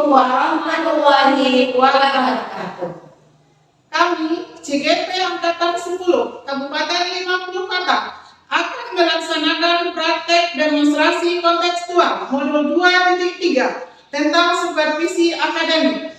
warahmatullahi wabarakatuh. Kami, CGP Angkatan 10, Kabupaten 50 Kota, akan melaksanakan praktek demonstrasi kontekstual modul 2.3 tentang supervisi akademik.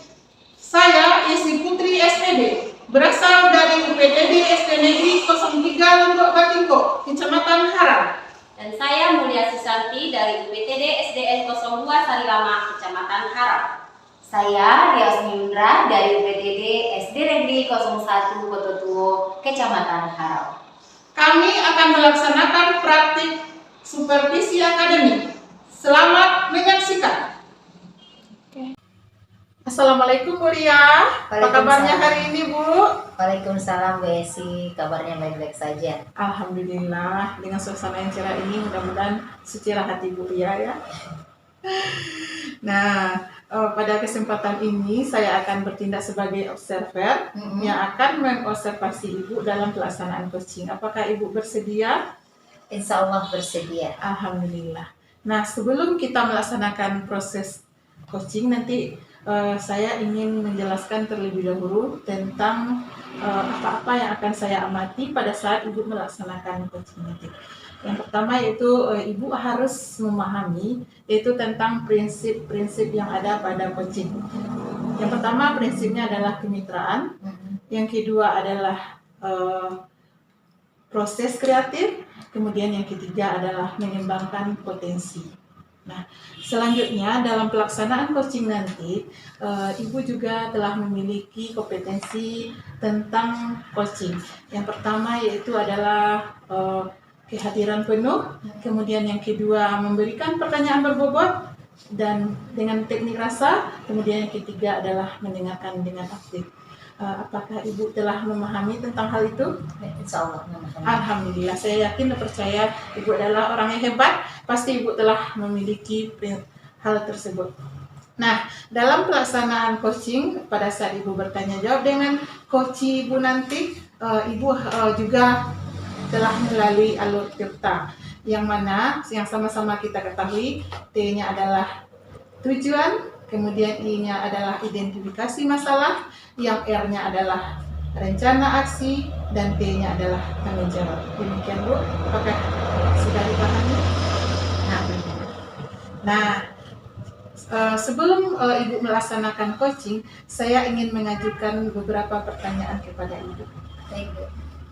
Saya Isi Putri SPD, berasal dari UPTD SD Negeri 03 Lombok Batingko, Kecamatan Harau. Dan saya Mulia Susanti dari UPTD SDN 02 Sarilama, Kecamatan Harau. Saya Riasmi Yundra dari UPTD SD Negeri 01 Kototuo, Kecamatan Harau. Kami akan melaksanakan praktik supervisi akademik. Selamat menyaksikan. Assalamualaikum Bu Ria. Apa kabarnya hari ini Bu? Waalaikumsalam Bu Esi, kabarnya baik-baik saja. Alhamdulillah, dengan suasana yang cerah ini mudah-mudahan secerah hati Bu Ria ya. Nah, pada kesempatan ini saya akan bertindak sebagai observer yang akan mengobservasi Ibu dalam pelaksanaan coaching. Apakah Ibu bersedia? Insya Allah bersedia. Alhamdulillah. Nah, sebelum kita melaksanakan proses coaching nanti saya ingin menjelaskan terlebih dahulu tentang apa-apa yang akan saya amati pada saat Ibu melaksanakan coaching nanti. Yang pertama yaitu Ibu harus memahami yaitu tentang prinsip-prinsip yang ada pada coaching. Yang pertama prinsipnya adalah kemitraan, yang kedua adalah proses kreatif, kemudian yang ketiga adalah mengembangkan potensi. Nah, selanjutnya dalam pelaksanaan coaching nanti, Ibu juga telah memiliki kompetensi tentang coaching. Yang pertama yaitu adalah kehadiran penuh, kemudian yang kedua memberikan pertanyaan berbobot dan dengan teknik rasa, kemudian yang ketiga adalah mendengarkan dengan aktif. Apakah Ibu telah memahami tentang hal itu? Insya Allah memahami. Alhamdulillah, saya yakin dan percaya Ibu adalah orang yang hebat, pasti Ibu telah memiliki hal tersebut. Nah, dalam pelaksanaan coaching, pada saat Ibu bertanya jawab dengan coach Ibu nanti, Ibu juga telah melalui alur tirta, yang mana yang sama-sama kita ketahui, T-nya adalah tujuan, kemudian I-nya adalah identifikasi masalah, yang R-nya adalah rencana aksi, dan T-nya adalah tanggung jawab. Demikian Bu, apakah sudah dipahami? Nah, sebelum Ibu melaksanakan coaching, saya ingin mengajukan beberapa pertanyaan kepada Ibu. Baik Bu.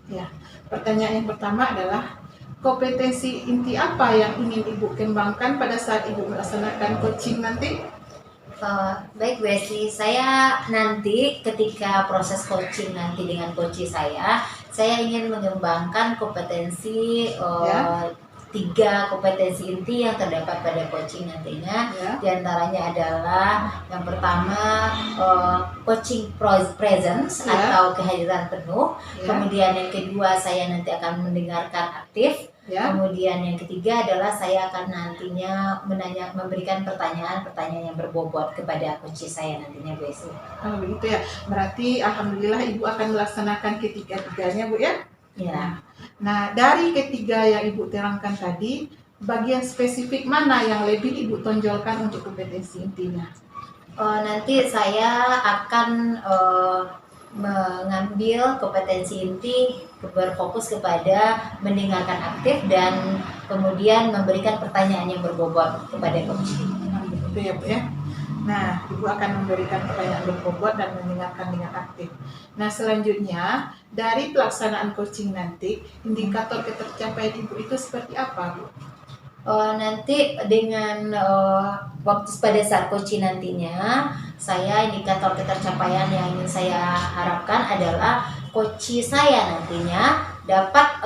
Ya, pertanyaan yang pertama adalah kompetensi inti apa yang ingin Ibu kembangkan pada saat Ibu melaksanakan coaching nanti? Baik Bu Esi, saya nanti ketika proses coaching nanti dengan coach saya ingin mengembangkan kompetensi 3 kompetensi inti yang terdapat pada coaching nantinya. Di antaranya adalah yang pertama coaching presence atau kehadiran penuh. Kemudian yang kedua saya nanti akan mendengarkan aktif. Kemudian yang ketiga adalah saya akan nantinya memberikan pertanyaan-pertanyaan yang berbobot kepada coach saya nantinya Bu Esi. Kalau begitu ya, berarti alhamdulillah Ibu akan melaksanakan ketiga-tiganya Bu ya? Ya. Nah, dari ketiga yang Ibu terangkan tadi, bagian spesifik mana yang lebih Ibu tonjolkan untuk kompetensi intinya? Nanti saya akan mengambil kompetensi inti berfokus kepada mendengarkan aktif dan kemudian memberikan pertanyaan yang berbobot kepada coach. Begitu ya Bu ya? Nah, Ibu akan memberikan pertanyaan berbobot dan mendengarkan dengan aktif. Nah, selanjutnya dari pelaksanaan coaching nanti, indikator ketercapaian Ibu itu seperti apa Bu? Nanti dengan waktu pada saat coaching nantinya, saya indikator ketercapaian yang ingin saya harapkan adalah coach saya nantinya dapat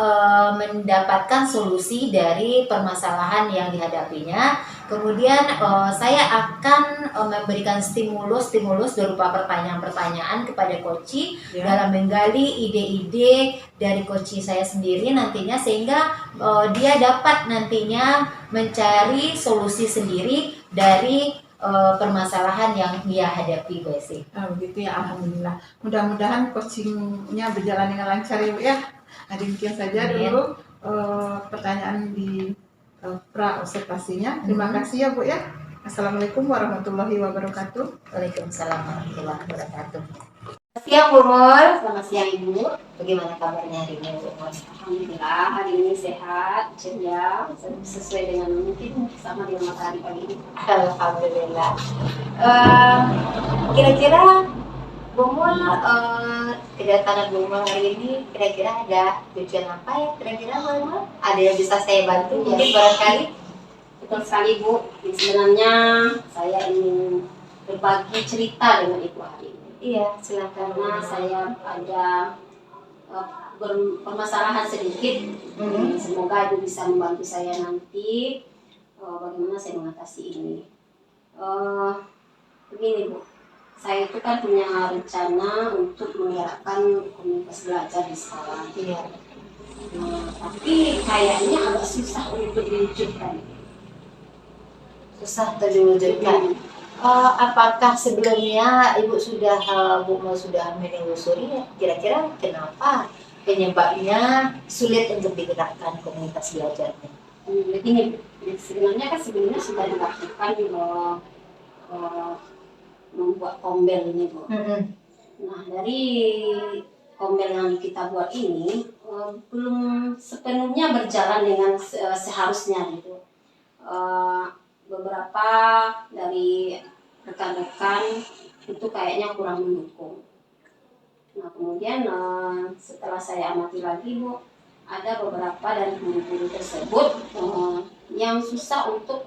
mendapatkan solusi dari permasalahan yang dihadapinya. Kemudian saya akan memberikan stimulus berupa pertanyaan-pertanyaan kepada coach dalam menggali ide-ide dari coach saya sendiri nantinya, sehingga dia dapat nantinya mencari solusi sendiri dari permasalahan yang dia hadapi Bu Esi. Begitu ya, alhamdulillah. Mudah-mudahan coachingnya berjalan dengan lancar ya Bu ya. Nah, demikian saja dulu pertanyaan di pra observasinya. Terima kasih ya Bu ya. Assalamualaikum warahmatullahi wabarakatuh. Waalaikumsalam warahmatullahi wabarakatuh. Siang Bu Mul, Selamat siang Ibu. bagaimana kabarnya hari ini Bu Mul? Alhamdulillah hari ini sehat, ceria, sesuai dengan mungkin sama dengan matahari pagi ini. Alhamdulillah. Kira-kira Bu Mul, kedatangan Bu Mul hari ini kira-kira ada tujuan apa ya? Kira-kira Bu Mul? Ada yang bisa saya bantu mungkin barangkali? Betul sekali Bu. Sebenarnya saya ingin berbagi cerita dengan Ibu hari ini. Iya, silakan. Karena saya ada permasalahan sedikit. Semoga Ibu bisa membantu saya nanti bagaimana saya mengatasi ini. Begini Bu, saya itu kan punya rencana untuk menggerakkan komunitas belajar di sekolah. Iya. Tapi kayaknya agak susah untuk diwujudkan. Susah terwujudkan. Apakah sebelumnya Ibu sudah Bu Mul sudah menelusuri kira-kira kenapa penyebabnya sulit untuk digerakkan komunitas belajarnya? Begini, sebenarnya kan sebelumnya sudah dilakukan membuat kombel ini Bu. Nah dari kombel yang kita buat ini belum sepenuhnya berjalan dengan seharusnya gitu. Beberapa dari rekan-rekan itu kayaknya kurang mendukung. Nah kemudian setelah saya amati lagi Bu, ada beberapa dari guru-guru tersebut yang susah untuk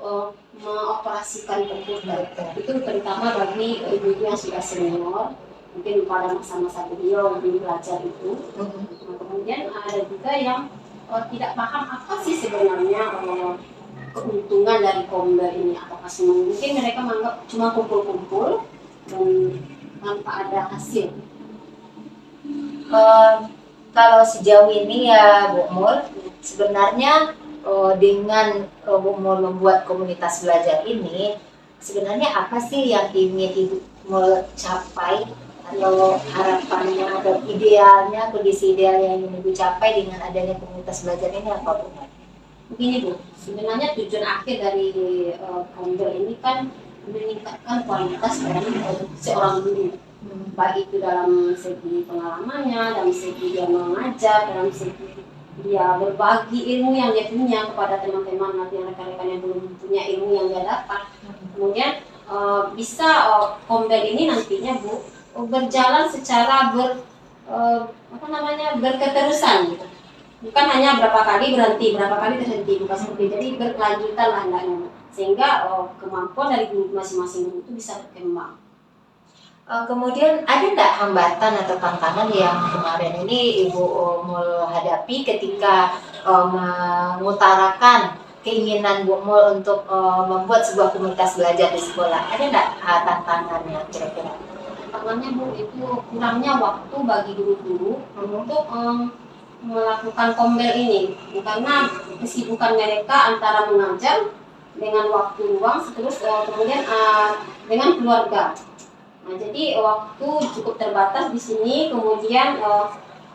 mengoperasikan komputer. Itu terutama bagi ibu-ibu yang sudah senior, mungkin pada masa-masa beliau belajar itu. Nah, kemudian ada juga yang tidak paham apa sih sebenarnya keuntungan dari kombel ini. Apakah semua mungkin mereka menganggap cuma kumpul-kumpul dan tanpa ada hasil. Kalau sejauh ini ya Bu Mul, sebenarnya dengan Bu Mul membuat komunitas belajar ini, sebenarnya apa sih yang ingin Ibu Mul capai atau harapannya atau idealnya, kondisi ideal yang ingin Ibu capai dengan adanya komunitas belajar ini apa Bu Mul? Begini Bu, sebenarnya tujuan akhir dari kombel ini kan meningkatkan kualitas dari seorang guru. Baik itu dalam segi pengalamannya, dalam segi dia mengajar, dalam segi dia berbagi ilmu yang dia punya kepada teman-teman nanti rekan-rekan yang belum punya ilmu yang dia dapat. Kemudian bisa kombel ini nantinya Bu berjalan secara berketerusan gitu. Bukan hanya berapa kali berhenti, berapa kali terhenti, bukan seperti itu. Jadi berkelanjutan lah hendaknya, sehingga kemampuan dari guru masing-masing guru itu bisa berkembang. Kemudian ada nggak hambatan atau tantangan yang kemarin ini Ibu Mul hadapi ketika mengutarakan keinginan Bu Mul untuk membuat sebuah komunitas belajar di sekolah? Ada nggak tantangannya kira-kira? Tantangannya Bu, itu kurangnya waktu bagi guru-guru untuk melakukan kombel ini, karena kesibukan mereka antara mengajar dengan waktu luang, terus kemudian dengan keluarga. Nah, jadi waktu cukup terbatas di sini, kemudian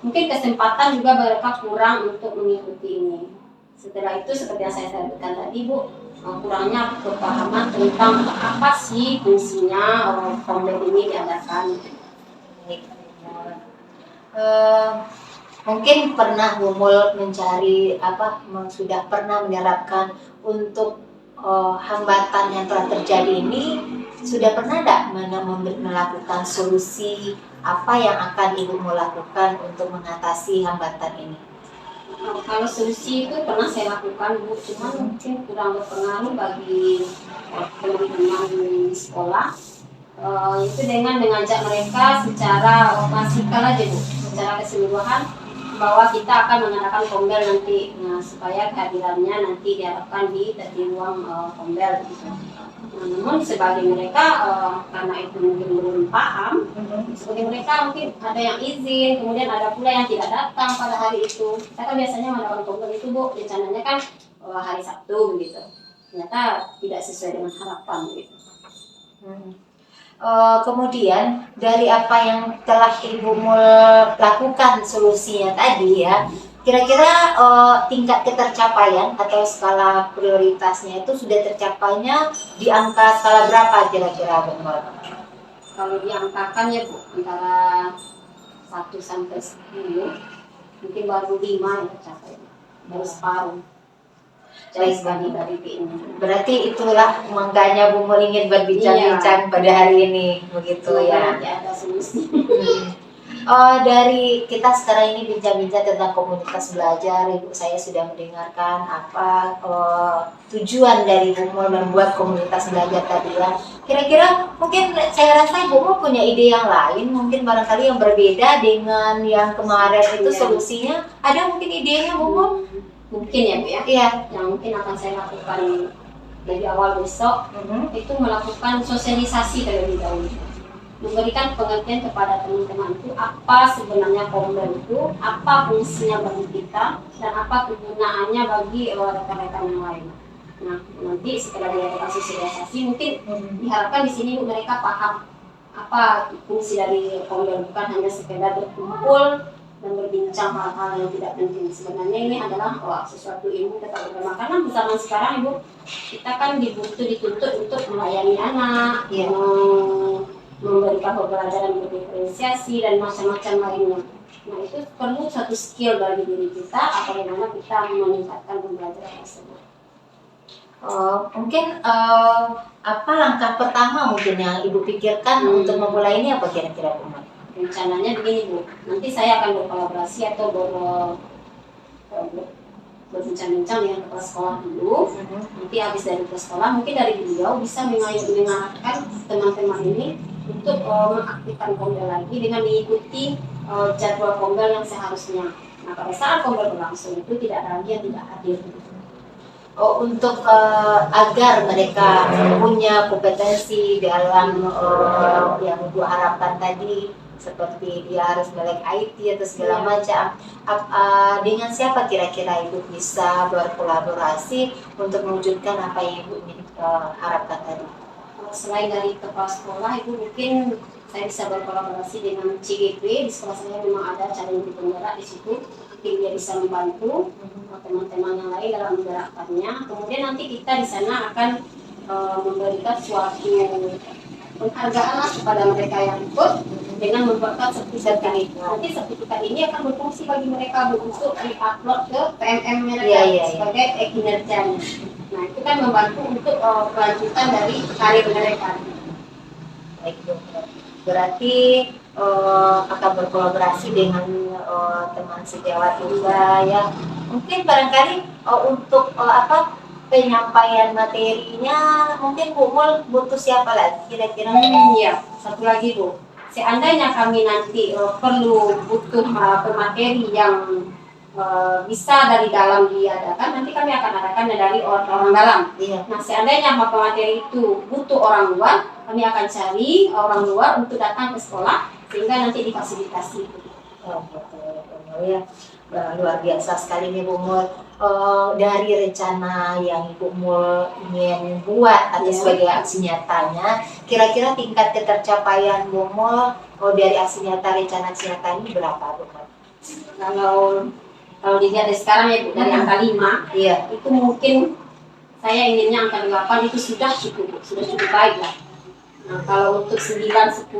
mungkin kesempatan juga mereka kurang untuk mengikuti ini. Setelah itu seperti yang saya sebutkan tadi Bu, kurangnya kepahaman tentang apa sih fungsinya kombel ini diadakan. Mungkin pernah Bu Mul mencari sudah pernah menerapkan untuk hambatan yang telah terjadi ini, sudah pernah tidak melakukan solusi apa yang akan Ibu Mul lakukan untuk mengatasi hambatan ini? Kalau solusi itu pernah saya lakukan Bu, cuman mungkin kurang berpengaruh bagi teman-teman di sekolah. Itu dengan mengajak mereka secara klasikal aja Bu, secara keseluruhan, bahwa kita akan mengadakan kombel nanti, supaya kehadirannya nanti diharapkan di ruang kombel gitu. Namun sebagai mereka karena itu mungkin belum paham, sebagai mereka mungkin ada yang izin, kemudian ada pula yang tidak datang pada hari itu. Kita kan biasanya mengadakan kombel itu Bu, rencananya kan hari Sabtu begitu. Ternyata tidak sesuai dengan harapan begitu. Kemudian dari apa yang telah Ibu Mul lakukan solusinya tadi ya, Kira-kira tingkat ketercapaian atau skala prioritasnya itu sudah tercapainya di angka skala berapa kira-kira Bu Mul? Kalau diangkakan ya Bu, antara 1 sampai 10, mungkin baru 5 yang tercapai, baru separuh. Jauh Baik, sekali dari ini. Berarti itulah makanya Bu Mul ingin berbincang-bincang pada hari ini, begitu Semoga ya. nanti ada solusi. Dari kita sekarang ini bincang-bincang tentang komunitas belajar, Ibu saya sudah mendengarkan apa tujuan dari Bu Mul membuat komunitas belajar tadi ya. Kira-kira mungkin saya rasa Bu Mul punya ide yang lain, mungkin barangkali yang berbeda dengan yang kemarin itu Iya. solusinya. Ada mungkin idenya Bu Mul? Mungkin ya Bu ya. Iya. Yang mungkin akan saya lakukan dari awal besok itu melakukan sosialisasi terlebih dahulu, memberikan pengertian kepada teman-teman itu apa sebenarnya Kombel itu, apa fungsinya bagi kita, dan apa kegunaannya bagi rekan-rekan yang lain. Nah, nanti setelah diadakan sosialisasi mungkin diharapkan di sini mereka paham apa fungsi dari Kombel, bukan hanya sekedar berkumpul dan berbincang hal-hal yang tidak penting. Sebenarnya ini adalah sesuatu ilmu tetap bersama, karena zaman sekarang Ibu kita kan dituntut untuk melayani anak, memberikan pembelajaran berdiferensiasi dan macam-macam lainnya. Nah, itu perlu satu skill dari diri kita, bagaimana kita meningkatkan pembelajaran tersebut. Mungkin apa langkah pertama mungkin yang Ibu pikirkan untuk memulai ini apa kira-kira Bu Mul? Rencananya begini Bu, nanti saya akan berkolaborasi atau berbincang-bincang dengan kepala sekolah dulu. Nanti habis dari kepala sekolah, mungkin dari beliau bisa mengarahkan teman-teman ini untuk mengaktifkan Kombel lagi dengan mengikuti jadwal Kombel yang seharusnya. Nah, pada saat Kombel berlangsung itu tidak ada lagi yang tidak hadir. Untuk agar mereka punya kompetensi dalam yang Ibu harapkan tadi, seperti dia harus melek IT atau segala macam, dengan siapa kira-kira Ibu bisa berkolaborasi untuk mewujudkan apa yang Ibu harapkan tadi? Selain dari kepala sekolah, Ibu mungkin saya bisa berkolaborasi dengan CGP. Di sekolah saya memang ada calon penggerak di situ, mungkin dia bisa membantu teman-teman yang lain dalam menggerakkannya. Kemudian nanti kita di sana akan memberikan suatu penghargaan kepada mereka yang ikut dengan membuatkan sertifikat ini. Nanti sertifikat ini akan berfungsi bagi mereka untuk di-upload ke PMM mereka sebagai kinerjanya. Nah, itu kan membantu untuk kelanjutan dari karir mereka. Baik, berarti akan berkolaborasi dengan teman sejawat juga ya. Mungkin barangkali untuk penyampaian materinya mungkin Bu Mul butuh siapa lagi kira-kira? Iya, satu lagi Bu. Seandainya kami nanti butuh pemateri yang bisa dari dalam diadakan, nanti kami akan adakan dari orang dalam. Nah, seandainya pemateri itu butuh orang luar, kami akan cari orang luar untuk datang ke sekolah sehingga nanti difasilitasi. Ya, luar biasa sekali nih Bu Mul. Dari rencana yang Ibu Mul ingin buat atau sebagai aksi nyatanya, kira-kira tingkat ketercapaian Bu Mul dari aksi nyata, rencana aksi nyata ini berapa Bu Mul? Kalau dilihat dari sekarang ya Bu, dari angka 5, itu mungkin saya inginnya angka 8 itu sudah cukup baik lah. Nah, kalau untuk 9, 10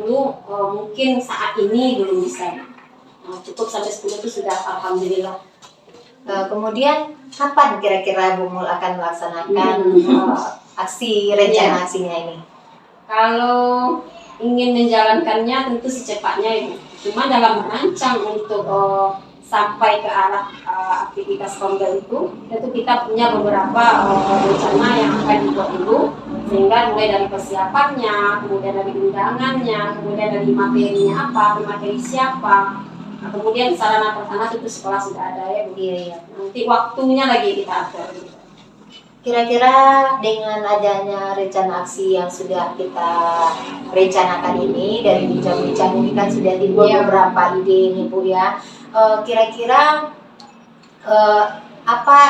mungkin saat ini belum bisa. Cukup sampai 10 itu sudah alhamdulillah. Kemudian kapan kira-kira Bu Mul akan melaksanakan aksi rencana aksinya ini? Kalau ingin menjalankannya tentu secepatnya Ibu. Cuma dalam merancang untuk sampai ke arah aktivitas Kombel itu, tentu kita punya beberapa rencana yang akan dibuat dulu, sehingga mulai dari persiapannya, kemudian dari undangannya, kemudian dari materinya apa, materi siapa, kemudian sarana prasarana itu sekolah sudah ada ya Bu. Nanti waktunya lagi kita atur. Kira-kira dengan adanya rencana aksi yang sudah kita rencanakan ini, dari bincang-bincang ini kan sudah timbul beberapa ide ini Bu ya. Kira-kira apa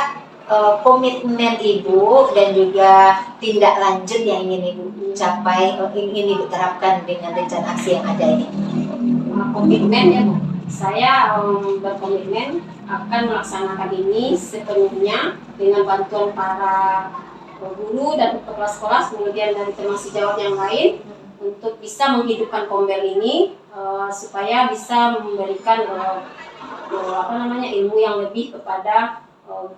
komitmen Ibu dan juga tindak lanjut yang ingin Ibu capai, ingin Ibu terapkan dengan rencana aksi yang ada ini? Komitmen ya Bu. Saya berkomitmen akan melaksanakan ini sepenuhnya dengan bantuan para guru dan kepala sekolah, kemudian dari teman sejawat yang lain, untuk bisa menghidupkan Kombel ini supaya bisa memberikan ilmu yang lebih kepada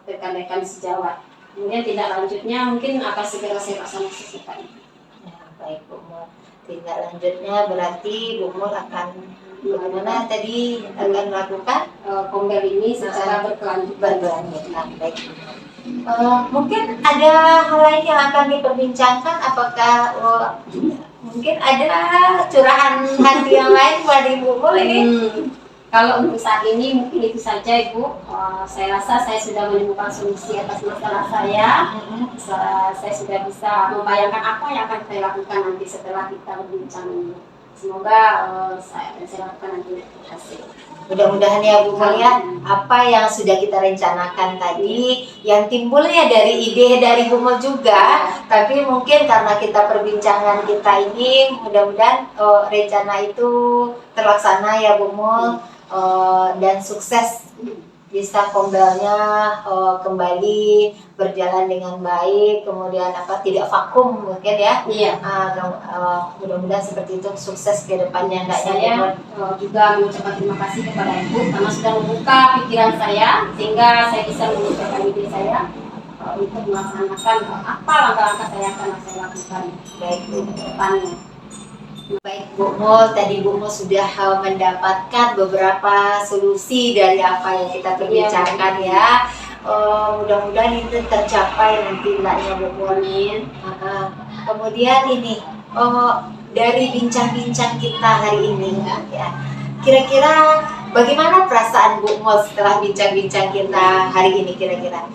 rekan-rekan sejawat. Kemudian tindak lanjutnya mungkin akan segera saya laksanakan. Ya, baik Bu Mul. Tindak lanjutnya berarti Bu Mul akan bagaimana tadi akan melakukan Kombel ini secara berkelanjutan. Baik. Mungkin ada hal lain yang akan diperbincangkan, apakah mungkin ada curahan hati yang lain buat Ibu Mul ini? Kalau untuk saat ini mungkin itu saja Ibu. Saya rasa saya sudah menemukan solusi atas masalah saya. Saya sudah bisa membayangkan apa yang akan saya lakukan nanti setelah kita berbincang ini. Semoga saya lakukan nanti berhasil. Mudah-mudahan ya Bu Mul ya, apa yang sudah kita rencanakan tadi, yang timbulnya dari ide dari Bu Mul juga, tapi mungkin karena kita perbincangan kita ini, mudah-mudahan rencana itu terlaksana ya Bu Mul, dan sukses, bisa Kombelnya kembali berjalan dengan baik, kemudian tidak vakum mungkin ya. Iya. Mudah-mudahan seperti itu, sukses ke depannya. Saya juga mengucapkan terima kasih kepada Ibu karena sudah membuka pikiran saya sehingga saya bisa mengucapkan ide saya untuk melaksanakan apa langkah-langkah saya akan saya lakukan baik di depannya. Baik Bu Mul, tadi Bu Mul sudah mendapatkan beberapa solusi dari apa yang kita perbincangkan ya. Mudah-mudahan itu tercapai nanti mbaknya Bu Mul. Kemudian ini dari bincang-bincang kita hari ini ya, kira-kira bagaimana perasaan Bu Mul setelah bincang-bincang kita hari ini kira-kira?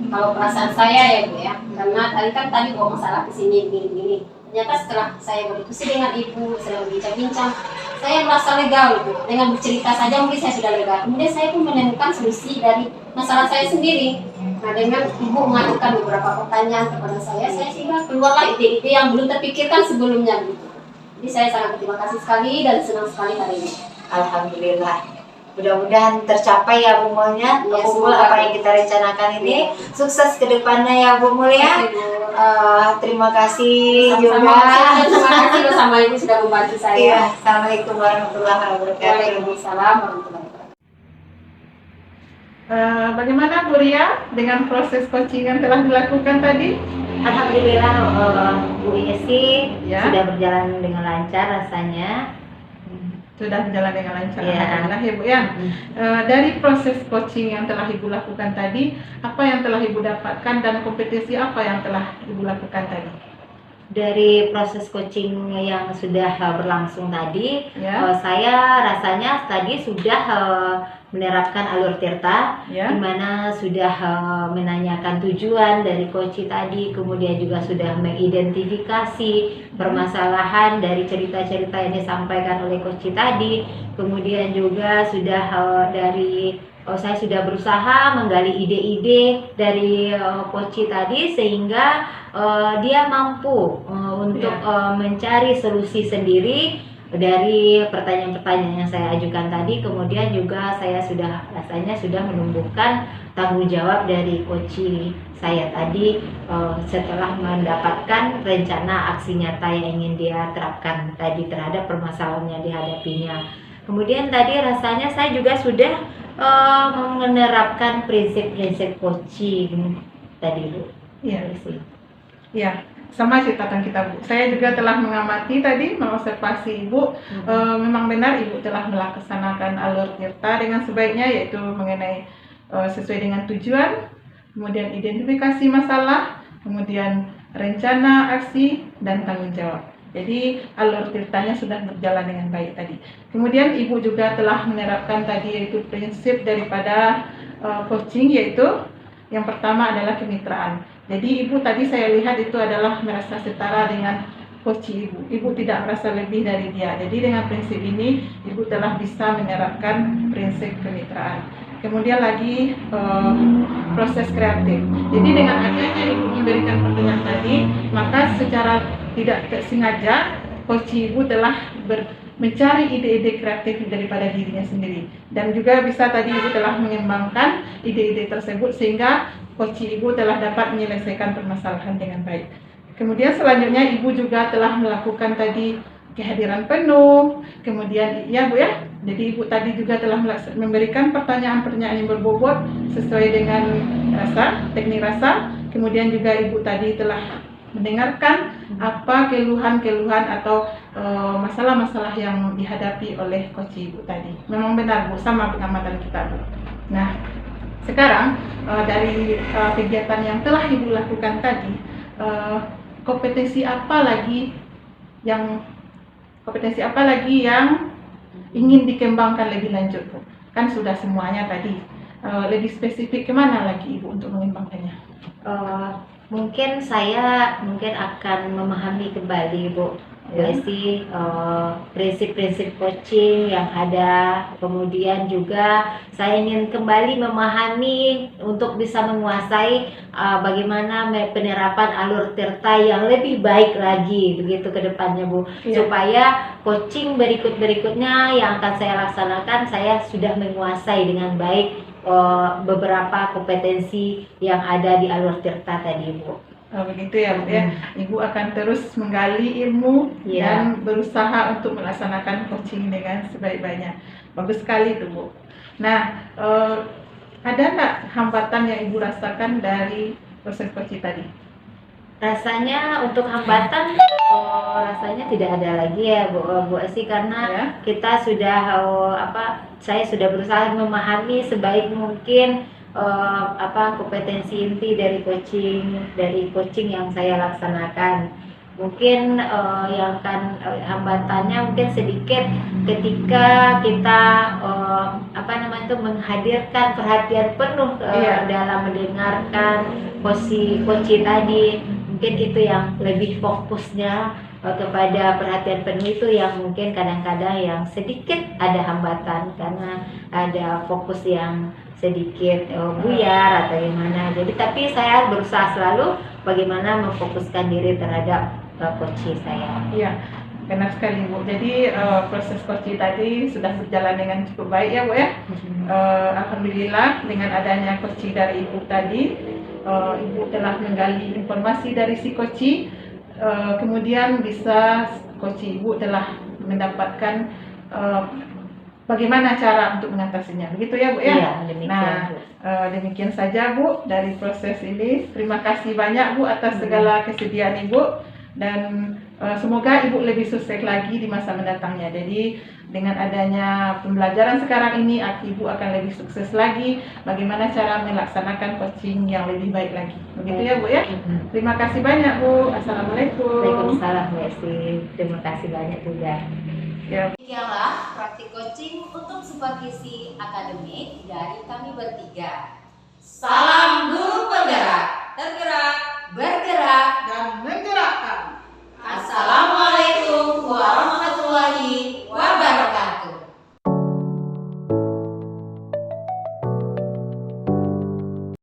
Kalau perasaan saya ya Bu ya, karena tadi bawa masalah kesini begini-begini. Ternyata setelah saya berdiskusi dengan Ibu, setelah bincang-bincang, saya merasa lega Bu. Dengan bercerita saja mungkin saya sudah lega. Kemudian saya pun menemukan solusi dari masalah saya sendiri. Nah, dengan Ibu mengajukan beberapa pertanyaan kepada saya sehingga keluarlah ide-ide yang belum terpikirkan sebelumnya gitu. Jadi saya sangat berterima kasih sekali dan senang sekali hari ini. Alhamdulillah. Mudah-mudahan tercapai ya Bu Mulnya, Ya, Bu Mul apa yang kita rencanakan ini. Sukses ke depannya ya Bu Mul ya. Terima kasih juga. Terima kasih bersama Ibu sudah membantu saya. Iya, Assalamualaikum warahmatullahi wabarakatuh. Waalaikumsalam warahmatullahi wabarakatuh. Bagaimana Bu Ria dengan proses coaching yang telah dilakukan tadi? Alhamdulillah Bu Yesi Ya. sudah berjalan dengan lancar rasanya. Sudah berjalan dengan lancar, Ya. alhamdulillah ya Bu ya. Dari proses coaching yang telah Ibu lakukan tadi, apa yang telah Ibu dapatkan dan kompetisi apa yang telah Ibu lakukan tadi? Dari proses coaching yang sudah berlangsung tadi, Ya. saya rasanya tadi sudah menerapkan alur tirta, Ya. di mana sudah menanyakan tujuan dari coach tadi, kemudian juga sudah mengidentifikasi permasalahan dari cerita-cerita yang disampaikan oleh coach tadi, kemudian juga sudah saya sudah berusaha menggali ide-ide dari coach tadi sehingga dia mampu untuk mencari solusi sendiri dari pertanyaan-pertanyaan yang saya ajukan tadi. Kemudian juga saya rasanya sudah menumbuhkan tanggung jawab dari coach saya tadi setelah mendapatkan rencana aksi nyata yang ingin dia terapkan tadi terhadap permasalahan yang dihadapinya. Kemudian tadi rasanya saya juga sudah menerapkan prinsip-prinsip coaching tadi Bu. Iya. Ya, sama ceritakan kita Bu. Saya juga telah mengamati tadi, mengobservasi Ibu. Memang benar Ibu telah melaksanakan alur tirta dengan sebaiknya, yaitu mengenai sesuai dengan tujuan, kemudian identifikasi masalah, kemudian rencana aksi dan tanggung jawab. Jadi alur tirtanya sudah berjalan dengan baik tadi. Kemudian Ibu juga telah menerapkan tadi yaitu prinsip daripada coaching, yaitu yang pertama adalah kemitraan. Jadi Ibu tadi saya lihat itu adalah merasa setara dengan coach Ibu. Ibu tidak merasa lebih dari dia. Jadi dengan prinsip ini Ibu telah bisa menerapkan prinsip kemitraan. Kemudian lagi proses kreatif. Jadi dengan adanya Ibu memberikan pertanyaan tadi, maka secara tidak sengaja coach Ibu telah mencari ide-ide kreatif daripada dirinya sendiri. Dan juga bisa tadi Ibu telah mengembangkan ide-ide tersebut sehingga coaching Ibu telah dapat menyelesaikan permasalahan dengan baik. Kemudian selanjutnya Ibu juga telah melakukan tadi kehadiran penuh, kemudian ya Bu ya, jadi Ibu tadi juga telah memberikan pertanyaan-pertanyaan yang berbobot sesuai dengan teknik rasa, kemudian juga Ibu tadi telah mendengarkan apa keluhan-keluhan atau masalah-masalah yang dihadapi oleh coach Ibu tadi. Memang benar Bu, sama pengamatan kita Bu. Nah, sekarang dari kegiatan yang telah Ibu lakukan tadi, kompetensi apa lagi yang ingin dikembangkan lebih lanjut Bu? Kan sudah semuanya tadi. Lebih spesifik kemana lagi Ibu untuk mengembangkannya? Mungkin saya akan memahami kembali Bu Esi prinsip-prinsip coaching yang ada, kemudian juga saya ingin kembali memahami untuk bisa menguasai bagaimana penerapan alur tirta yang lebih baik lagi begitu ke depannya Bu, supaya coaching berikutnya yang akan saya laksanakan saya sudah menguasai dengan baik beberapa kompetensi yang ada di alur tirta tadi Bu. Begitu ya Bu ya. Ibu akan terus menggali ilmu dan berusaha untuk melaksanakan coaching dengan sebaik-baiknya. Bagus sekali itu Bu. Nah, ada nggak hambatan yang Ibu rasakan dari proses coaching tadi? Rasanya untuk hambatan rasanya tidak ada lagi ya Bu Esi, karena kita sudah saya sudah berusaha memahami sebaik mungkin kompetensi inti dari coaching yang saya laksanakan. Mungkin yang kan hambatannya mungkin sedikit ketika kita menghadirkan perhatian penuh dalam mendengarkan coaching tadi. Mungkin itu yang lebih fokusnya kepada perhatian penuh, itu yang mungkin kadang-kadang yang sedikit ada hambatan karena ada fokus yang sedikit buyar atau gimana. Jadi tapi saya berusaha selalu bagaimana memfokuskan diri terhadap coaching saya. Iya, benar sekali Bu. Jadi proses coaching tadi sudah berjalan dengan cukup baik ya Bu ya. Alhamdulillah dengan adanya coaching dari Ibu tadi, Ibu telah menggali informasi dari si coaching, kemudian bisa coaching Ibu telah mendapatkan bagaimana cara untuk mengatasinya, begitu ya Bu ya? Iya, demikian. Nah, demikian saja Bu dari proses ini. Terima kasih banyak Bu atas segala kesediaan Ibu, dan semoga Ibu lebih sukses lagi di masa mendatangnya. Jadi dengan adanya pembelajaran sekarang ini, Ibu akan lebih sukses lagi bagaimana cara melaksanakan coaching yang lebih baik lagi. Begitu ya Bu ya? Terima kasih banyak Bu. Assalamualaikum. Waalaikumsalam Bu Esi. Terima kasih banyak juga. Demikianlah praktik coaching untuk supervisi akademik dari kami bertiga. Salam guru penggerak, tergerak, bergerak,